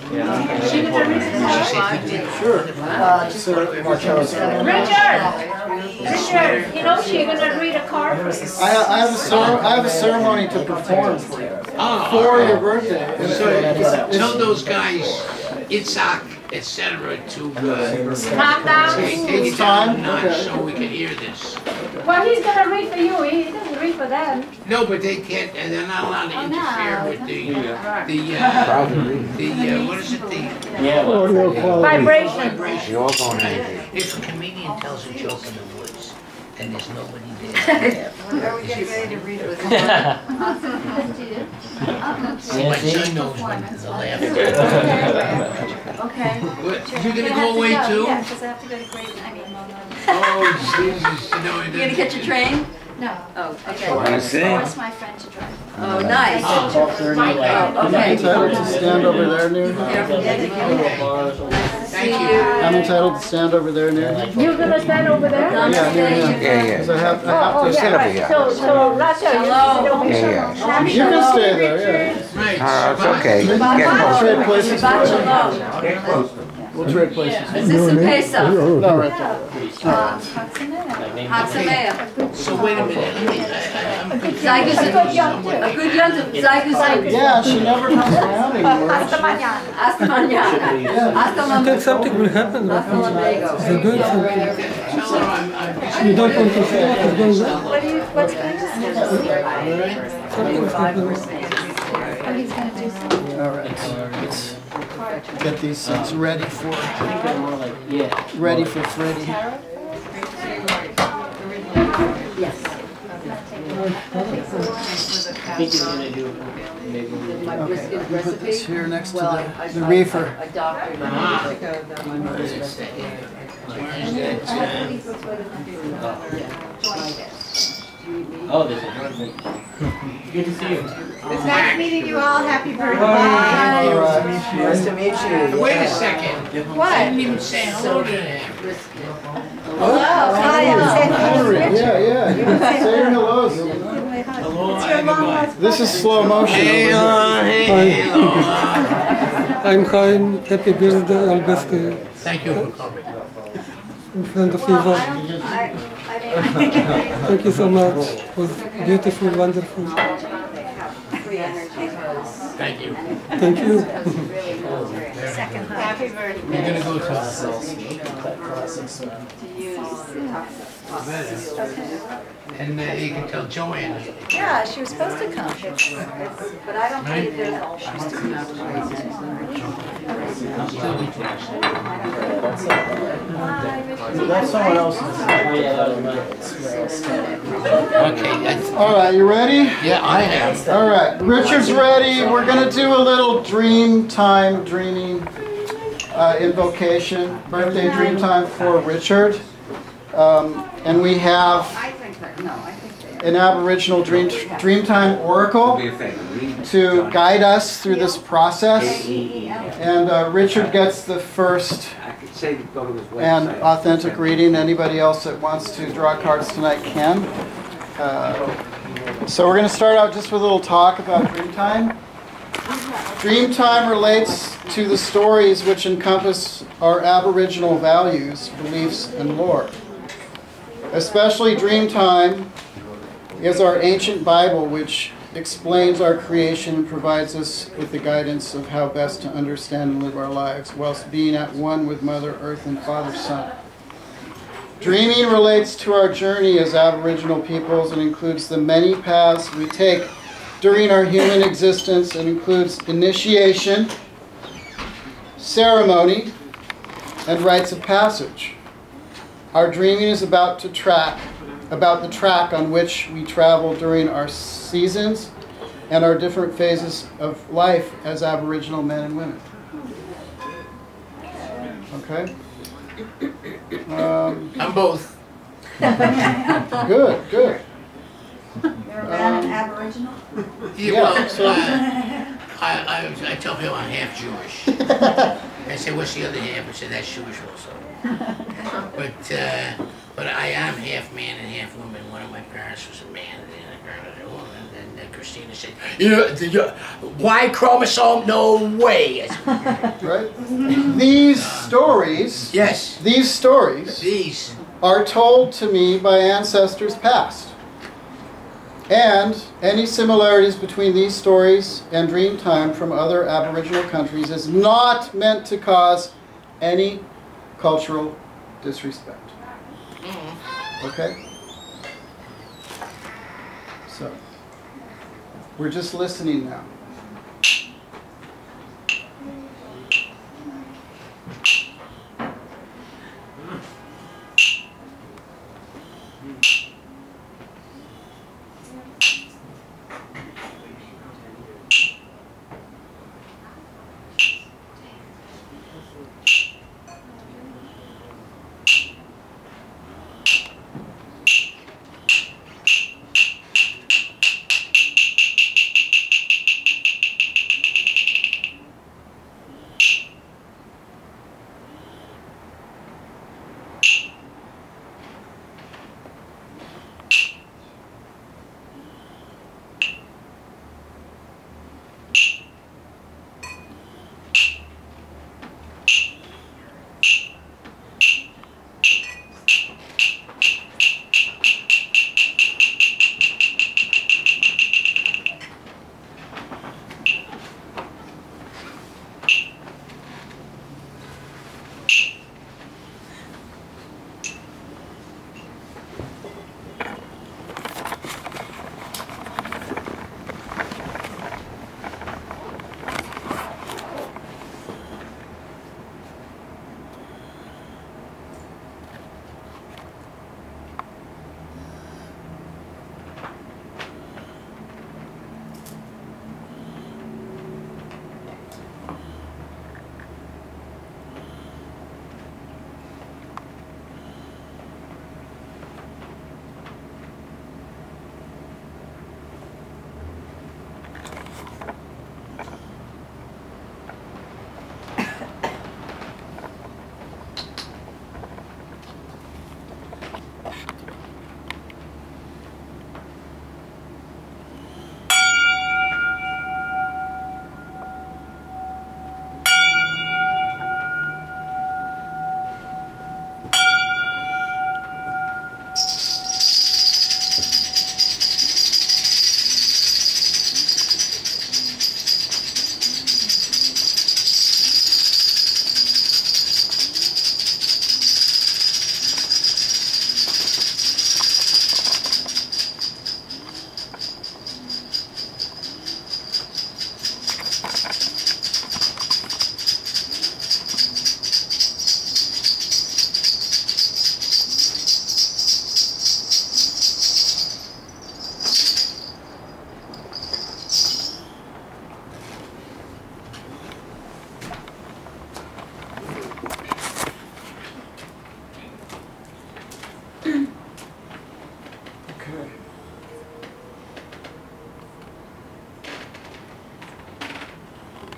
She gonna read the card? Sure. Sir Marcellus. Richard, you know she's gonna read a card for you. I have a ceremony to perform for you. For your birthday. So tell those guys, Itzhak, etc., to Calm down. take it down a notch so we can hear this. Well, he's gonna read for you. He doesn't read for them. No, but they can't, and they're not allowed to interfere with the what is it, the Vibration. vibration. If a comedian tells a joke in the woods, and there's nobody there. Are we getting ready to read it with See, my son knows when the laughter. Okay. What, you gonna go away too? Yeah, because I have to go to Graydon. Oh, Jesus, no, You gonna catch a train? No. Oh, okay. I asked my friend to drive. Oh, nice. I'm entitled to stand over there near. Thank you. I'm entitled to stand over there near. You're gonna stand over there? Yeah, near him. Yeah, Because I have Oh, to. yeah, right. So, Rachel, you Yeah, You can stay there, yeah. Right. it's okay. Get We'll close. trade places. Shalom. We'll trade places. Is this a Pesach? No, right there. Hatzameah. So wait a minute, I'm confused. Zygus, a good yontif. Zygus. Yeah, she never comes around anymore. Hasta mañana. Hasta la Think something will happen. Hasta luego. They're doing something. Tell her I'm You don't want to say what's going on. What's going to Something's happening. He's going to do something. All right, let's get these things ready for Freddie. Okay, we put this here next to the reefer. Oh, this is good to see you. It's nice meeting you all. Happy birthday. All right. Nice to meet you. Wait a second. What? I didn't even say hello to them. Henry, yeah. You can say your hellos. Hello, This is slow motion. I'm Chaim. Happy birthday, all best Thank you for coming. in front of Yvonne. Thank you so much. It was beautiful, wonderful. Thank you. Thank you. Happy birthday. We're gonna go to and you can tell Joanne. Yeah, she was supposed to come. But I don't believe there's she's to come out That's someone else's. Okay, that's, All right, you ready? yeah, I am. All right, Richard's ready. We're going to do a little dream time dreaming invocation, birthday dream time for Richard. And we have an Aboriginal Dreamtime Oracle to guide us through this process. And Richard gets the first and authentic reading. Anybody else that wants to draw cards tonight can. So we're going to start out just with a little talk about Dreamtime. Dreamtime relates to the stories which encompass our Aboriginal values, beliefs, and lore. Especially Dreamtime is our ancient Bible, which explains our creation and provides us with the guidance of how best to understand and live our lives, whilst being at one with Mother Earth and Father Sun. Dreaming relates to our journey as Aboriginal peoples and includes the many paths we take during our human existence and includes initiation, ceremony, and rites of passage. Our dreaming is about the track on which we travel during our seasons and our different phases of life as Aboriginal men and women. Okay? I'm both. Good. You're an Aboriginal? Yeah, well, I tell people I'm half Jewish. I say, what's the other half? I say, that's Jewish also. But I am half man and half woman. One of my parents was a man, and the other girl was a woman, and Christina said, Y chromosome, no way. I said, Right? These stories, yes, these. are told to me by ancestors past. And any similarities between these stories and Dreamtime from other Aboriginal countries is not meant to cause any cultural disrespect. Okay? So, we're just listening now.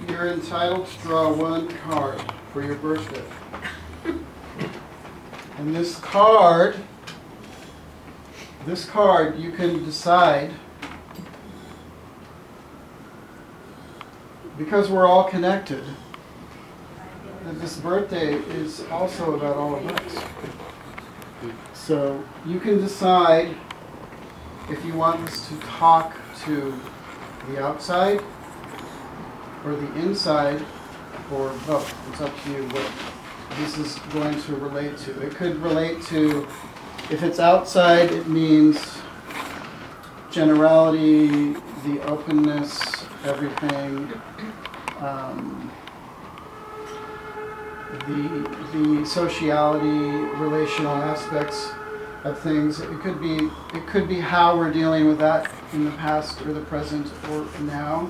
You're entitled to draw one card for your birthday. And this card, you can decide, because we're all connected, that this birthday is also about all of us. So you can decide if you want us to talk to the outside or the inside, or both. It's up to you what this is going to relate to. It could relate to, if it's outside, it means generality, the openness, everything, the sociality, relational aspects of things. It could be how we're dealing with that in the past or the present or now.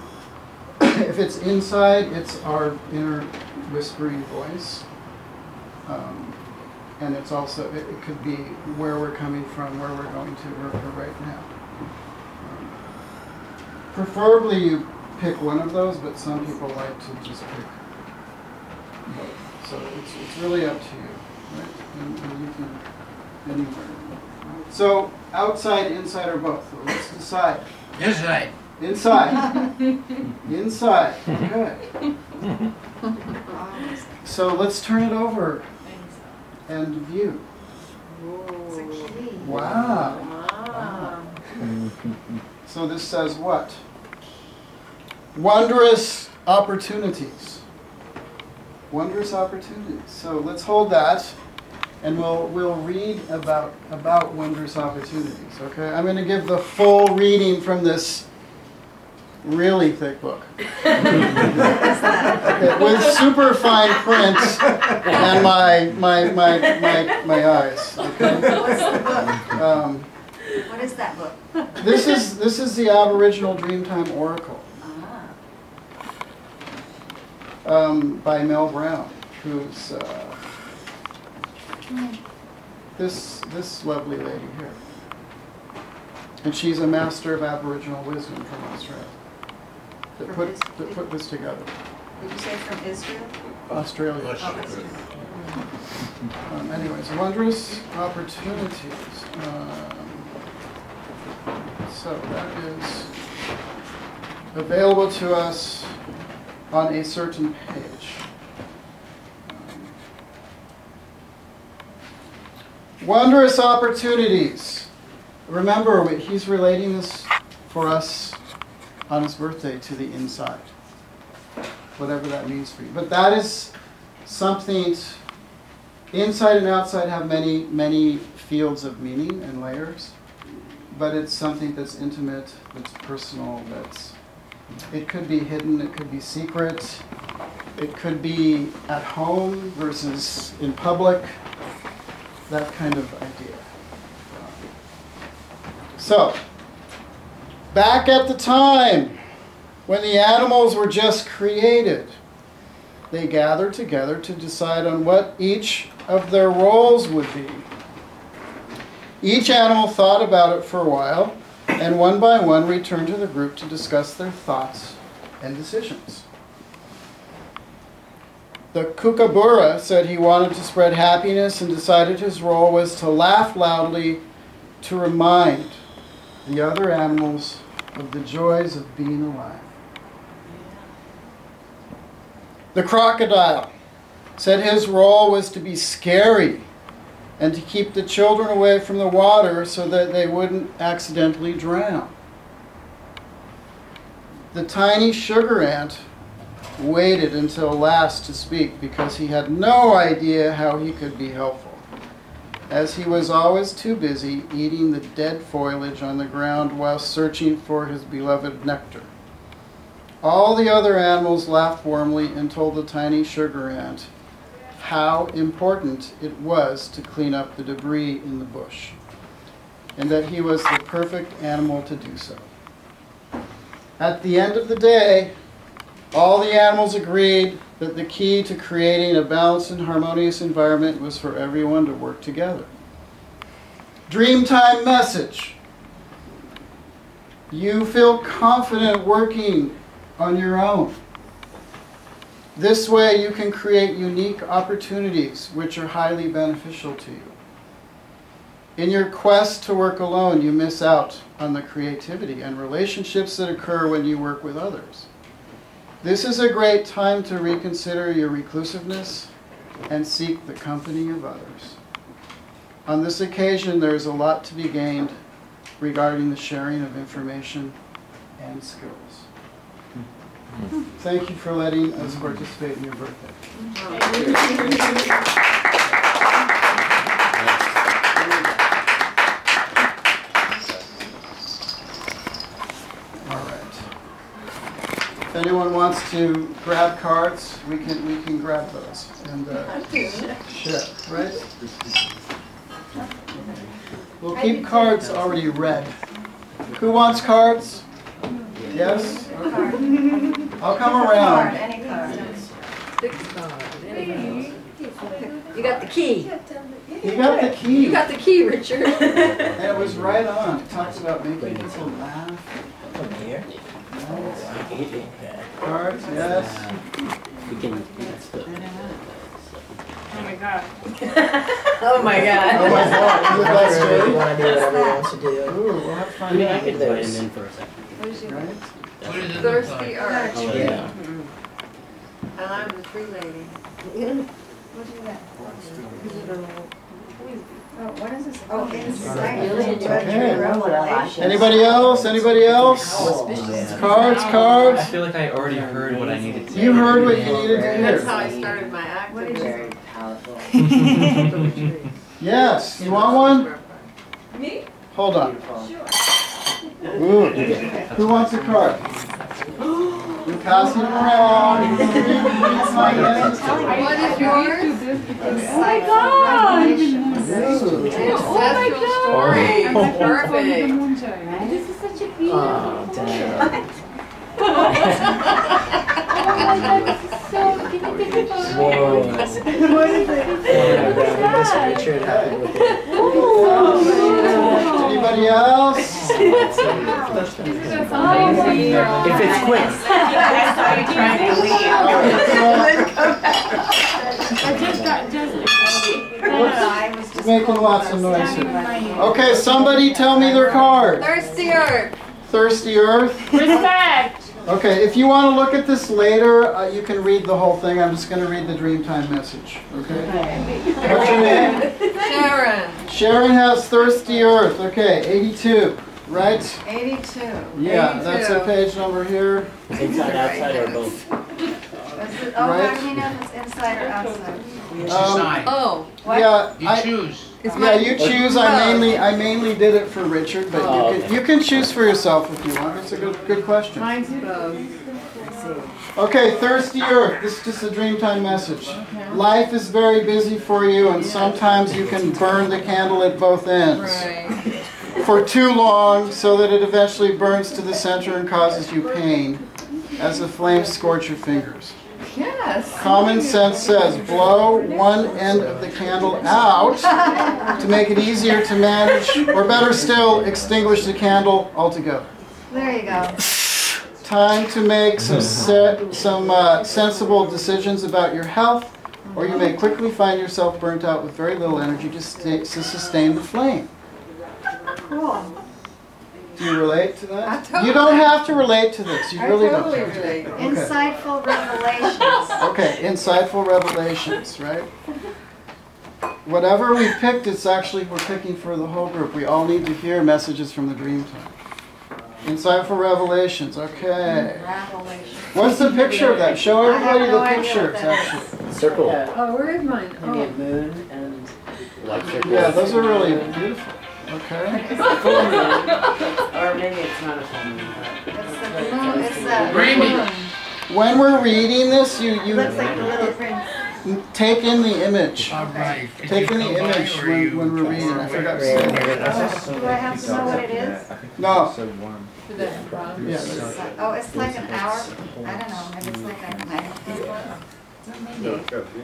If it's inside, it's our inner whispering voice. And it's also, it could be where we're coming from, where we're going to, where we're right now. Preferably you pick one of those, but some people like to just pick both. So it's really up to you, right? And you can anywhere. So outside, inside, or both. So let's decide. Inside. Inside. Inside. Good. So let's turn it over and view. Wow. So this says what? Wondrous opportunities. Wondrous opportunities. So let's hold that, and we'll read about wondrous opportunities. Okay, I'm going to give the full reading from this really thick book. Okay, with super fine print and my eyes. Okay. What is that book? This is the Aboriginal Dreamtime Oracle. By Mel Brown, who's this lovely lady here, and she's a master of Aboriginal wisdom from Australia. That put this together. Did you say from Israel? Australia. Anyways, wondrous opportunities. So that is available to us on a certain page. Wondrous opportunities. Remember, he's relating this for us on his birthday to the inside. Whatever that means for you. But that is something, inside and outside have many, many fields of meaning and layers. But it's something that's intimate, that's personal, it could be hidden, it could be secret, it could be at home versus in public, that kind of idea. So, back at the time when the animals were just created, they gathered together to decide on what each of their roles would be. Each animal thought about it for a while, and one by one returned to the group to discuss their thoughts and decisions. The kookaburra said he wanted to spread happiness and decided his role was to laugh loudly to remind the other animals of the joys of being alive. The crocodile said his role was to be scary and to keep the children away from the water so that they wouldn't accidentally drown. The tiny sugar ant waited until last to speak because he had no idea how he could be helpful, as he was always too busy eating the dead foliage on the ground while searching for his beloved nectar. All the other animals laughed warmly and told the tiny sugar ant how important it was to clean up the debris in the bush, and that he was the perfect animal to do so. At the end of the day, all the animals agreed that the key to creating a balanced and harmonious environment was for everyone to work together. Dreamtime message. You feel confident working on your own. This way you can create unique opportunities which are highly beneficial to you. In your quest to work alone, you miss out on the creativity and relationships that occur when you work with others. This is a great time to reconsider your reclusiveness and seek the company of others. On this occasion, there is a lot to be gained regarding the sharing of information and skills. Thank you for letting us participate in your birthday. All right. If anyone wants to grab cards, we can grab those and share, right? We'll keep cards already read. Who wants cards? Yes? Okay. I'll come around. Any card. You got the key. You got the key. You got the key, Richard. And it was right on. It talks about making people laugh. Here. Cards, yes. We can. Oh my God. Oh my God. Oh my God. Is it that You straight? want to do whatever he wants to do. Ooh, we'll have I fun. mean, I could invite him in for a second. What is right? What does it look Thirsty like? earth. Yeah. And I'm the tree lady. What is this? Oh, Okay. Anybody else? Anybody else? Cards, I cards. feel like I already heard what I needed to You heard what you needed to That's how hear. I started my acting. Yes. You want one? Me? Hold on. Ooh. Who wants a card? We're passing it around. What is yours? Oh my God! Ancestral story. Perfect. This is such a beautiful. Oh, dang. Oh my God, this is so. Can you take a photo? Whoa. What is it? Miss Richard, happy with it. Anybody else? If it's quick. Making lots of noise here. Okay, somebody tell me their card. Thirsty earth. Thirsty Earth. Respect! Okay, if you want to look at this later, you can read the whole thing. I'm just going to read the Dreamtime message. Okay? What's your name? Sharon. Sharon has Thirsty Earth. Okay, 82, right? 82. Yeah, that's a page number here. Inside, outside, or both? Oh, Right. how do you know if it's inside or outside? It's a sign. Oh, what? Yeah, You choose. yeah, you choose. I mainly did it for Richard, but you can choose for yourself if you want. It's a good question. Mine's both. Okay, Thirsty Earth. This is just a Dreamtime message. Life is very busy for you, and sometimes you can burn the candle at both ends Right. for too long, so that it eventually burns to the center and causes you pain, as the flames scorch your fingers. Yes. Common sense says blow one end of the candle out to make it easier to manage, or better still, extinguish the candle altogether. There you go. Time to make some sensible decisions about your health, or you may quickly find yourself burnt out with very little energy to sustain the flame. Cool. Do you relate to I that? totally- You don't have to relate to this. You really don't. totally relate. Okay. Insightful revelations. Okay, insightful revelations, right? Whatever we picked, it's actually, we're picking for the whole group. We all need to hear messages from the Dreamtime. Insightful revelations, okay. Revelation. What's the picture of that? Show everybody no the idea pictures, what that is. actually. Circle. Oh, where is mine? Maybe a moon and white circle. Yeah, those are really beautiful. Okay. Or maybe it's not a full moon. It's the Randy. When we're reading this, you Looks like the little prince. take in the image. All right. Could Take you in the come by, image or you when we're reading. I far forgot to away? say that. Do I have to know what it is? No. Yeah. Oh, it's like an hour. I don't know. Maybe it's like a night.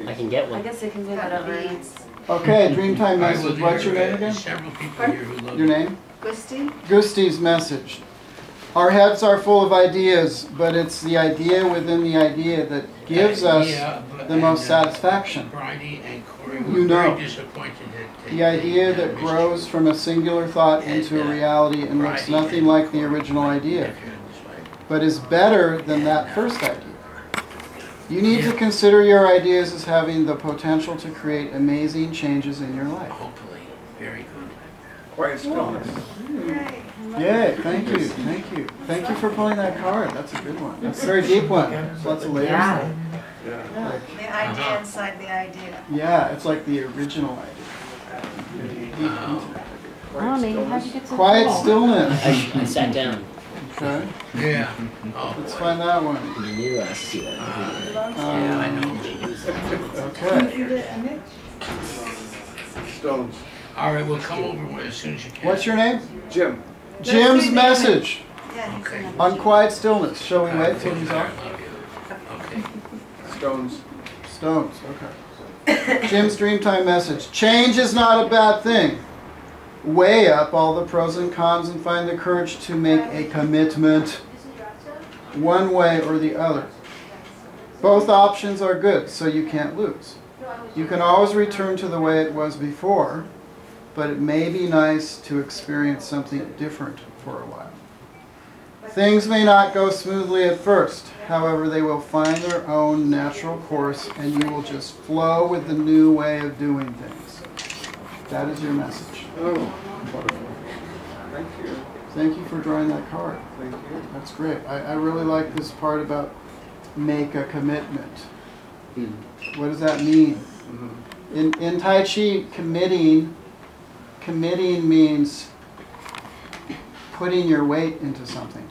I can get I one. guess it can go to beads. Okay, Dreamtime I will message. What's your hear, name again? Several people here who love Your name? Gusti? Gusti's message. Our heads are full of ideas, but it's the idea within the idea that gives us the most satisfaction. Bridie and Corey You were know. very disappointed that The idea that grows from a singular thought into a reality and looks nothing like the original idea, but is better than that first idea. You need to consider your ideas as having the potential to create amazing changes in your life. Hopefully, very good. Quiet stillness. Yay, thank you, thank you. Thank you for pulling that card. That's a good one. That's a very deep one. There's lots of layers there. Yeah. The idea inside the idea. Yeah, it's like the original idea. Mommy, how'd you get so Quiet tall? stillness. I sat down. Okay, Yeah. Oh, let's find that one. You knew I see that. yeah, I know. Okay. Stones. All right, we'll come over as soon as you can. What's your name? Jim. Jim's message Yeah, he's in on quiet stillness. Shall we wait till he's I off? love you. Okay. Stones. Stones, okay. Jim's Dreamtime message. Change is not a bad thing. Weigh up all the pros and cons and find the courage to make a commitment one way or the other. Both options are good, so you can't lose. You can always return to the way it was before, but it may be nice to experience something different for a while. Things may not go smoothly at first. However, they will find their own natural course and you will just flow with the new way of doing things. That is your message. Oh, wonderful. Thank you. Thank you for drawing that card. Thank you. That's great. I really like this part about make a commitment. What does that mean? In Tai Chi, committing means putting your weight into something.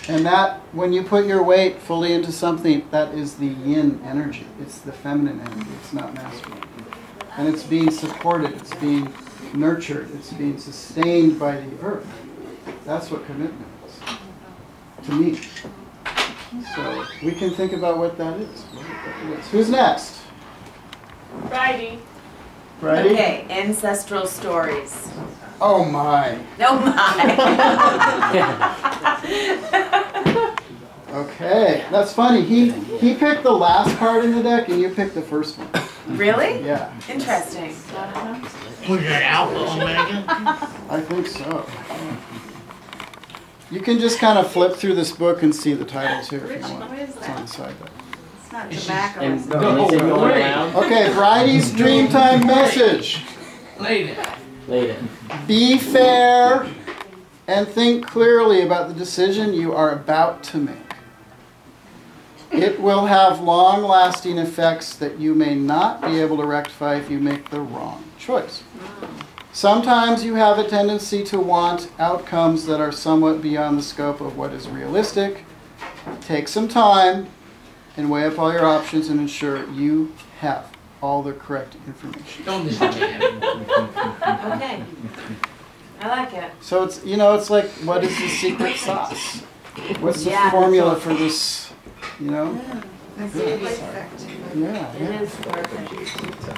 And that, when you put your weight fully into something, that is the yin energy. It's the feminine energy. It's not masculine. And it's being supported. It's being nurtured. It's being sustained by the earth. That's what commitment is, to me. So we can think about what that is. Who's next? Friday. Friday? Okay, ancestral stories. Oh my. Oh my. Okay, that's funny. He picked the last card in the deck and you picked the first one. Really? Yeah, Interesting. Was it Alpha Omega? I think so. You can just kind of flip through this book and see the titles here if you want. What is It's on that? the side there. It's not tobacco. And is it? they said going around. Okay, Bridie's Dreamtime message. Later. Later. Be fair and think clearly about the decision you are about to make. It will have long-lasting effects that you may not be able to rectify if you make the wrong choice. Sometimes you have a tendency to want outcomes that are somewhat beyond the scope of what is realistic. Take some time and weigh up all your options and ensure you have all the correct information. Don't listen to him. Okay. I like it. So it's, it's like, what is the secret sauce? What's the Yeah. formula for this, That's perfect. Yeah. It is perfect.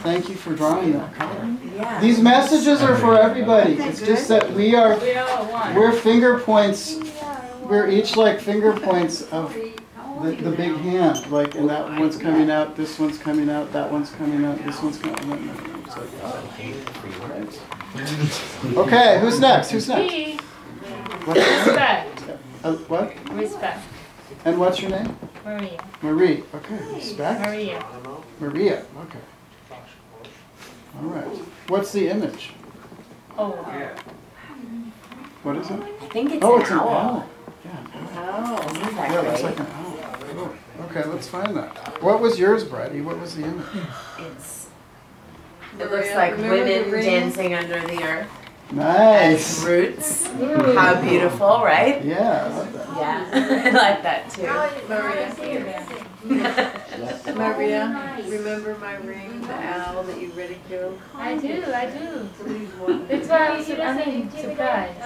Thank you for drawing that card. Yeah. These messages are for everybody. It's just that We all one. we're finger points. We're each like finger points of the big hand. Like, and that one's coming out, this one's coming out, that one's coming out, this one's coming out. It's like, right. Okay, who's next? Who's next? Me. What's your name? Respect. What? Respect. And what's your name? Maria. Marie. Okay. Respect. Maria. Maria. Okay. All right. What's the image? Oh. What is it? I think it's Oh, an it's an owl. owl. Yeah. Oh, isn't that Yeah, it looks great? like an owl. Cool. Okay, let's find that. What was yours, Bridie? What was the image? It looks like women dancing under the earth Nice. as roots. How beautiful, right? Yeah, I love that. Yeah, I like that too. Maria, remember my ring, the owl that you ridiculed? I do. That's why I'm surprised.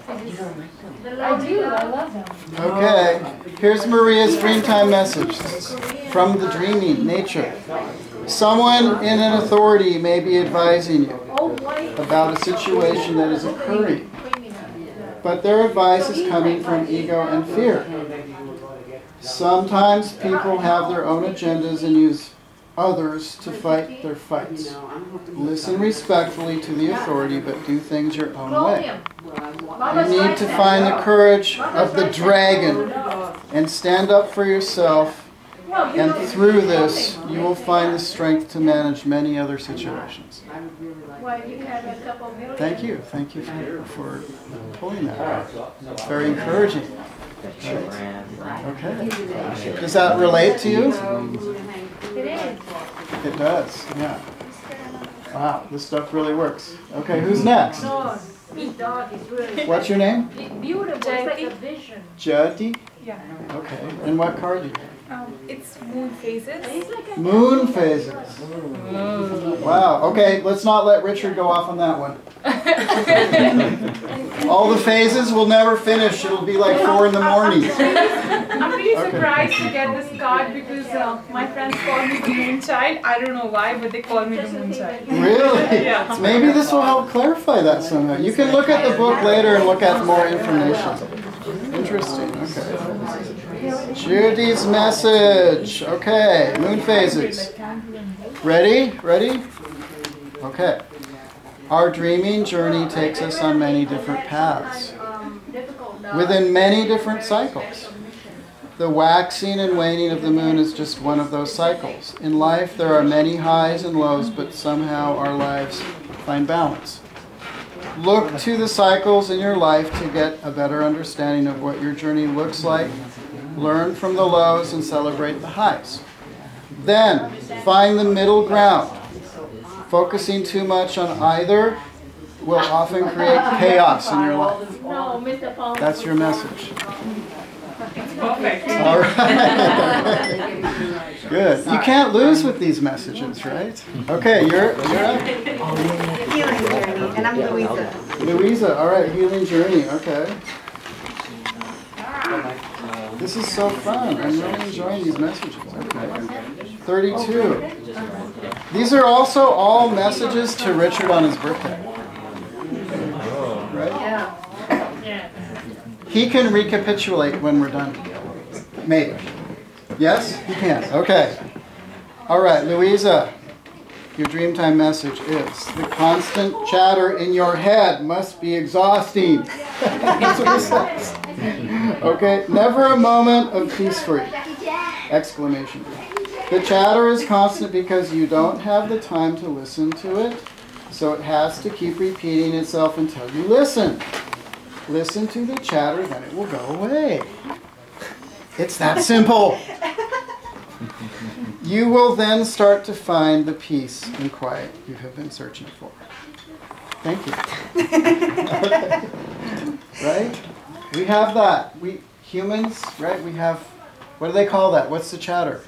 I do. I love them. Okay, here's Maria's Dreamtime message from the dreaming nature. Someone in an authority may be advising you about a situation that is occurring, but their advice is coming from ego and fear. Sometimes people have their own agendas and use others to fight their fights. Listen respectfully to the authority, but do things your own way. You need to find the courage of the dragon and stand up for yourself, and through this, you will find the strength to manage many other situations. Thank you. Thank you for pulling that out. Very encouraging. Okay. Does that relate to you? It is. It does, yeah. Wow, this stuff really works. Okay, who's next? What's your name? Beautiful. It's like a vision. Jyoti? Yeah. Okay, and what card do you have? It's moon phases. Moon phases. Wow, okay, let's not let Richard go off on that one. All the phases will never finish. It'll be like 4 in the morning. I'm really Okay. surprised to get this card because my friends call me the moon child. I don't know why, but they call me the moon child. Really? Yeah. Maybe this will help clarify that somehow. You can look at the book later and look at more information. Interesting, okay. Judy's message. Okay, moon phases. Ready? Ready? Okay. Our dreaming journey takes us on many different paths. within many different cycles. The waxing and waning of the moon is just one of those cycles. In life, there are many highs and lows, but somehow our lives find balance. Look to the cycles in your life to get a better understanding of what your journey looks like. Learn from the lows and celebrate the highs. Then, find the middle ground. Focusing too much on either will often create chaos in your life. No, Mr. Paul. That's your message. Perfect. All right. Good. You can't lose with these messages, right? Okay, you're up. Healing journey, and I'm Louisa. Louisa, all right, healing journey, okay. This is so fun. I'm really enjoying these messages. Okay. 32. These are also all messages to Richard on his birthday. Right? Yeah. He can recapitulate when we're done. Maybe. Yes? He can. Okay. All right, Louisa. Your Dreamtime message is, the constant chatter in your head must be exhausting. That's what it says. Okay, never a moment of peace for you. Exclamation. The chatter is constant because you don't have the time to listen to it, so it has to keep repeating itself until you listen. Listen to the chatter, then it will go away. It's that simple. You will then start to find the peace and quiet you have been searching for. Thank you. Okay. Right? We have that. We humans, right? We have, what do they call that? What's the chatter?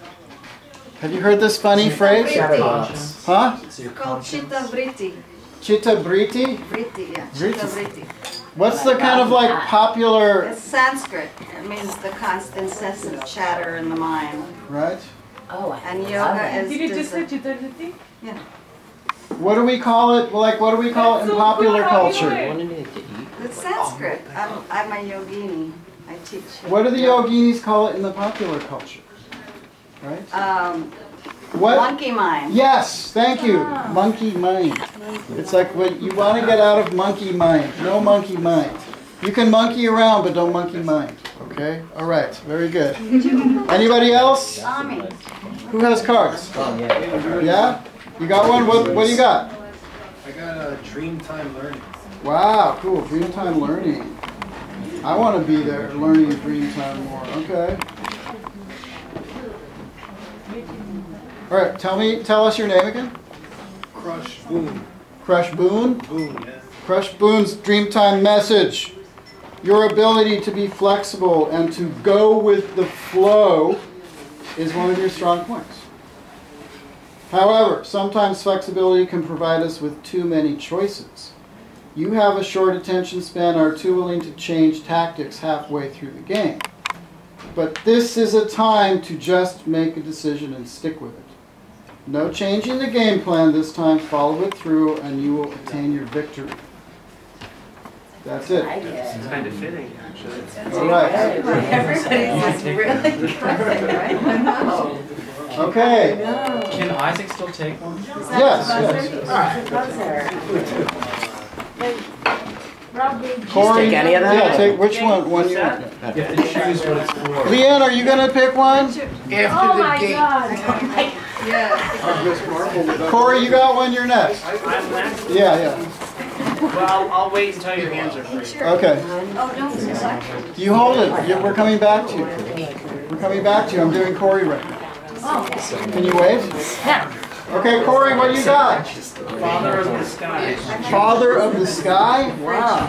Have you heard this funny phrase? Huh? It's called Chitta Vritti. Chitta Vritti? Vritti, yeah. Vritti. Chitta Vritti. What's the kind of like popular... It's Sanskrit. It means the constant incessant chatter in the mind. Right? Oh, And yoga is Did you just say just Chitarjati? yeah. What do we call it? Like, what do we call it in That's so popular cool. How do you culture? do it? It's Sanskrit. I'm a yogini. I teach. What do the yoginis call it in the popular culture? Right? What? Monkey mind. Yes, thank you. Monkey mind. It's like when you want to get out of monkey mind. No monkey mind. You can monkey around, but don't monkey mind. Okay? All right. Very good. Anybody else? Ami. Who has cards? Yeah? You got one? What do you got? I got a Dreamtime Learning. Wow, cool. Dreamtime learning. I want to be there learning Dreamtime more. Okay. All right, tell us your name again. Crush Boom. Crush Boone. Boom, yeah. Crush Boone's Dreamtime message. Your ability to be flexible and to go with the flow is one of your strong points. However, sometimes flexibility can provide us with too many choices. You have a short attention span and are too willing to change tactics halfway through the game. But this is a time to just make a decision and stick with it. No changing the game plan this time. Follow it through and you will attain your victory. That's it. It's kind of fitting, actually. All right. Everybody's just really perfect, right? Okay. Can Isaac still take one? Yes. Corey, take any of them? Yeah, take which one? One you. You have to choose what it's for. Leanne, are you gonna pick one? Oh my God. Yeah. Corey, you got one. You're next. I'm next? Yeah. Well, I'll wait until your hands are free. Okay. Oh, don't. You hold it. We're coming back to you. We're coming back to you. I'm doing Corey right now. Can you wave? Yeah. Okay, Corey, what you got? Father of the sky. Father of the sky? Wow.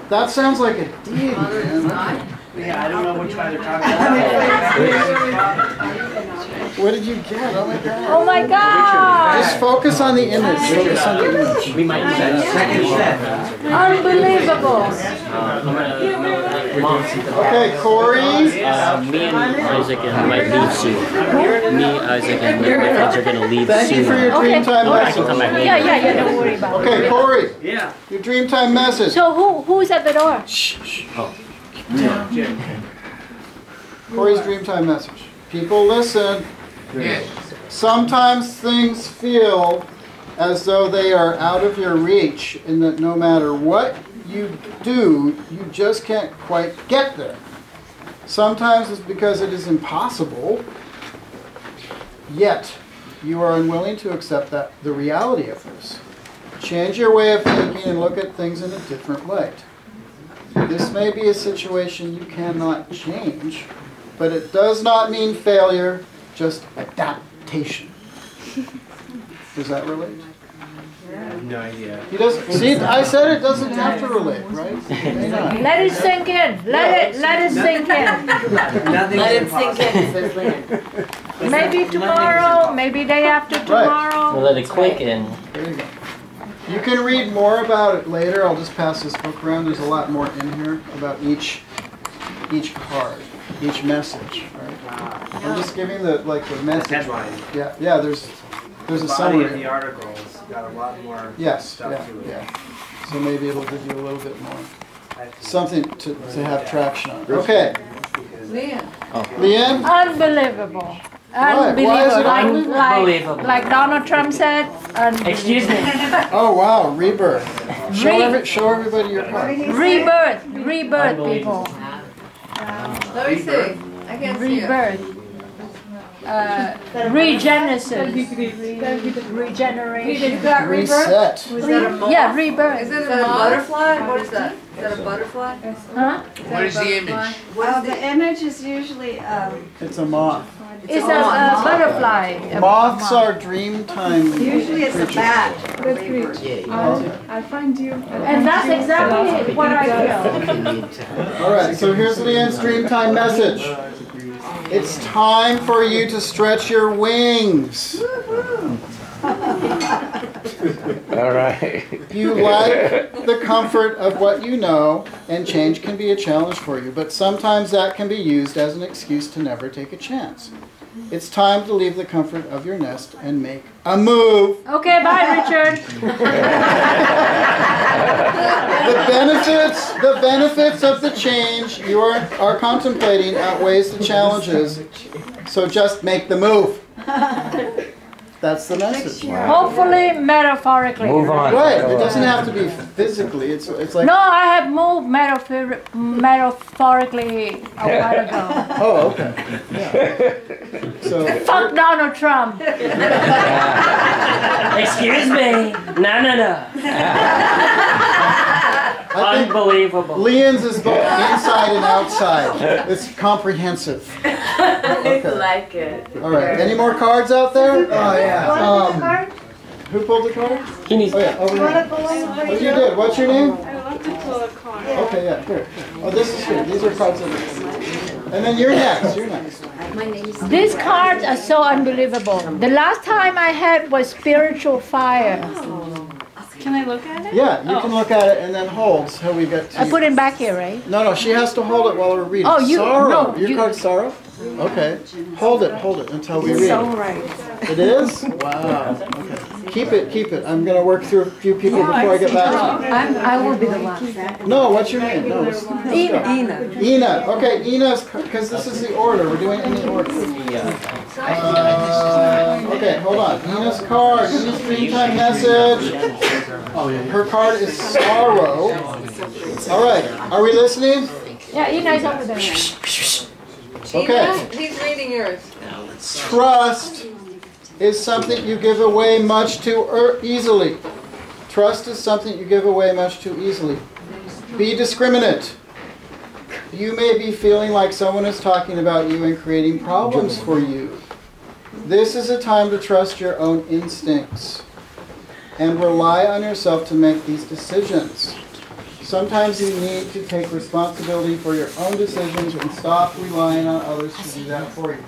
That sounds like a deity, man. Yeah, I don't know which guy they're talking about. What did you get? Oh my God. Oh my God. Just focus on the image. Focus on the image. We might use that second step. Unbelievable. Okay, Corey. Me and Isaac and my leave soon. Me, Isaac, and my friends are going to leave Thank you soon. for your Dreamtime I can come back message. later. Yeah, don't worry about it. Okay, Corey, Yeah. your Dreamtime message. So who's at the door? Corey's Dreamtime message. People listen. Sometimes things feel as though they are out of your reach, and that no matter what you do, you just can't quite get there. Sometimes it's because it is impossible, yet you are unwilling to accept the reality of this. Change your way of thinking and look at things in a different light. This may be a situation you cannot change, but it does not mean failure, just adaptation. Does that relate? No idea. He doesn't. See, I said it doesn't have to relate, right? It may not. Let it sink in. Let it sink in. Let it sink in, says Lynn. Maybe tomorrow, maybe day after tomorrow. We'll let it click in. There you go. You can read more about it later. I'll just pass this book around. There's a lot more in here about each card, each message. Right? I'm just giving the message. Headline. Yeah. There's a The body summary. of the article's got a lot more Yes. stuff to it. Yeah. So maybe it'll give you a little bit more something to have traction on. Okay. Leanne? Unbelievable. Why? Why is it unbelievable? Like Donald Trump said, Excuse me. Oh wow, rebirth. Show everybody your card. Rebirth, people. Let me see. I can't see it. Rebirth. Regenesis. Regeneration. Reset. Is that a moth? Yeah, rebirth. Is it a butterfly? What is that? Is that a butterfly? Huh? What is the image? The image is usually It's a moth. It's a butterfly. Moths are dreamtime. usually it's a creatures. bat. That's great. I'll find you. And that's exactly what I feel. All right, so here's Leanne's dreamtime message. It's time for you to stretch your wings. All right. You like the comfort of what you know, and change can be a challenge for you, but sometimes that can be used as an excuse to never take a chance. It's time to leave the comfort of your nest and make a move. Okay, bye, Richard. The benefits of the change you are contemplating outweighs the challenges, so just make the move. That's the message. Hopefully, metaphorically. Move on. Right, it doesn't have to be physically. It's like. No, I have moved metaphorically a while ago. Oh, okay. Yeah. So. Fuck Donald Trump. Excuse me. No. Unbelievable. Leanne's is both inside and outside. It's comprehensive. I like it. All right. Any more cards out there? Oh yeah. Who pulled the card? He needs. Oh yeah, over here. What you did? What's your name? I love to pull a card. Okay, yeah, here. Oh, this is good. These are cards of And then you're next. You're next. These cards are so unbelievable. The last time I had was spiritual fire. Can I look at it? Yeah, you can look at it and then hold till we get to. I put it back here, right? No, she has to hold it while we're reading. Oh, you- Sorrow. no, Your you- card's sorrow? Okay. Hold it until we read. So right. It is? Wow. Okay. Keep it. I'm going to work through a few people before I get back to you. I will be the last. No, what's your name? No, let's go. Ina. Okay, Ina's, because this is the order. We're doing it in the order. Okay, hold on. Ina's card. Ina's dreamtime message. Her card is sorrow. All right. Are we listening? Yeah, Ina's over there. Okay. He's reading yours. Trust is something you give away much too easily. Trust is something you give away much too easily. Be discriminate. You may be feeling like someone is talking about you and creating problems for you. This is a time to trust your own instincts and rely on yourself to make these decisions. Sometimes you need to take responsibility for your own decisions and stop relying on others to do that for you.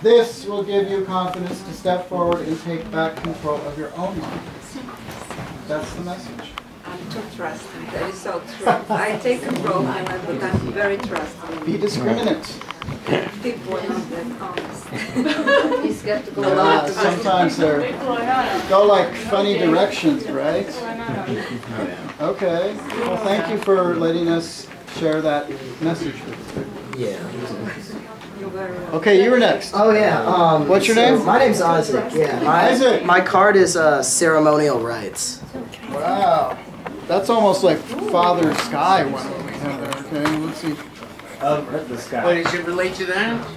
This will give you confidence to step forward and take back control of your own life. That's the message. I'm too trusting. That is so true. I take control, but I'm very trusting. Be discriminate. People are not that honest. He's got to go Sometimes they go like funny directions, right? Okay. Well, thank you for letting us share that message with you. Yeah. Okay, you were next. Oh yeah. What's your name? My name's Isaac. Yeah. Isaac. My card is ceremonial rites. Wow. That's almost like Father Sky one that we have there. Okay, let's see. Of the sky. But does it relate to that?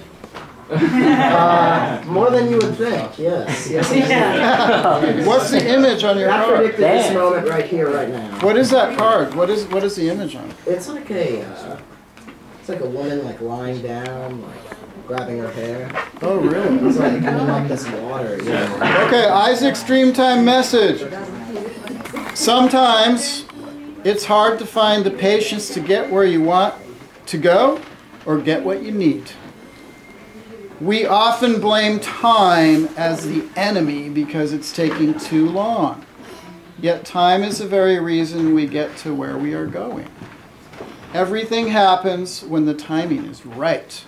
More than you would think, yes. What's the image on your I card? predicted this moment right here, right now. What is that card? What is the image on it? It's like a woman like lying down, like grabbing her hair. Oh, really? It's like coming like this water. You know? Okay, Isaac's Dreamtime message. Sometimes it's hard to find the patience to get where you want to go or get what you need. We often blame time as the enemy because it's taking too long. Yet time is the very reason we get to where we are going. Everything happens when the timing is right.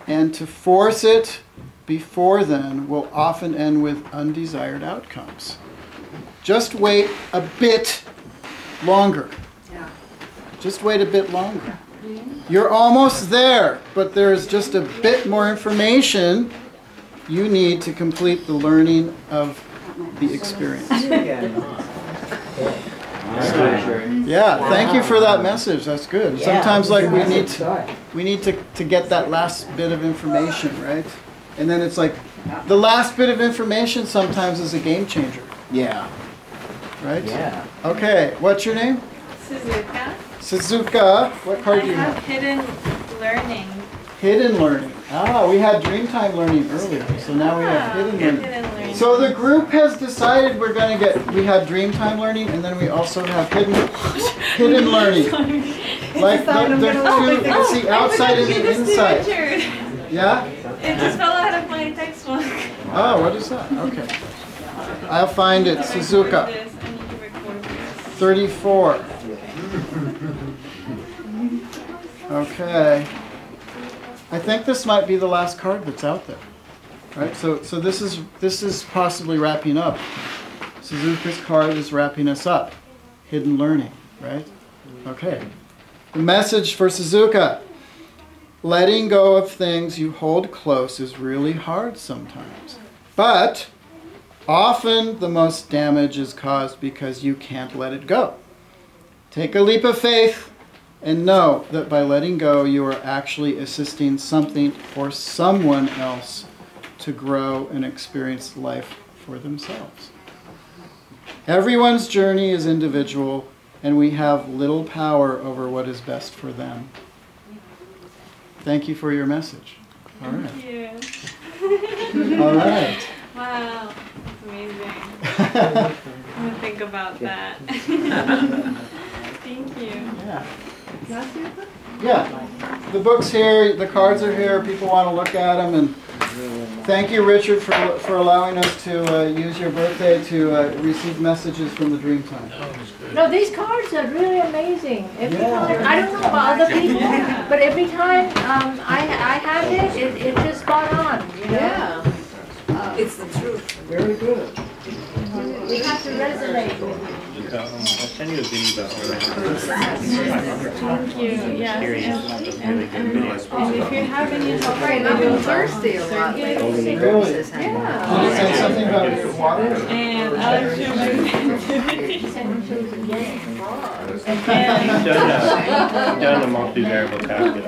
And to force it before then will often end with undesired outcomes. Just wait a bit longer. Just wait a bit longer. You're almost there, but there's just a bit more information you need to complete the learning of the experience. Yeah, thank you for that message. That's good. Sometimes like we need to get that last bit of information, right? And then it's like the last bit of information sometimes is a game changer. Yeah. Right? Yeah. Okay, what's your name? Suzuka. Suzuka. What card do you I have hidden learning. Hidden learning. Ah, we had Dreamtime learning earlier, so now we have hidden learning. So the group has decided we have Dreamtime learning, and then we also have hidden learning. Like the two, it's the outside and the inside. Yeah? It just fell out of my textbook. Oh, what is that? Okay. I'll find it. Suzuka. 34. Okay. I think this might be the last card that's out there. Right? So this is possibly wrapping up. Suzuka's card is wrapping us up. Hidden learning, right? Okay. The message for Suzuka. Letting go of things you hold close is really hard sometimes. But often the most damage is caused because you can't let it go. Take a leap of faith and know that by letting go, you are actually assisting something or someone else to grow and experience life for themselves. Everyone's journey is individual, and we have little power over what is best for them. Thank you for your message. All right. Thank you. All right. Wow, that's amazing. I'm going to think about that. Thank you. Yeah. Yeah. The book's here, the cards are here, people want to look at them, and thank you, Richard, for allowing us to use your birthday to receive messages from the Dreamtime. No, these cards are really amazing. Every time, I don't know about other people, but every time I have it, it's just spot on, you know? Yeah. It's the truth. Very good. We have to resonate with it. I'll send you a video about Thank you. Yes. And if you have any I'm thirsty a lot. Really? yeah. Can you say something about your water? And I'll show you. done a multi-variable calculator.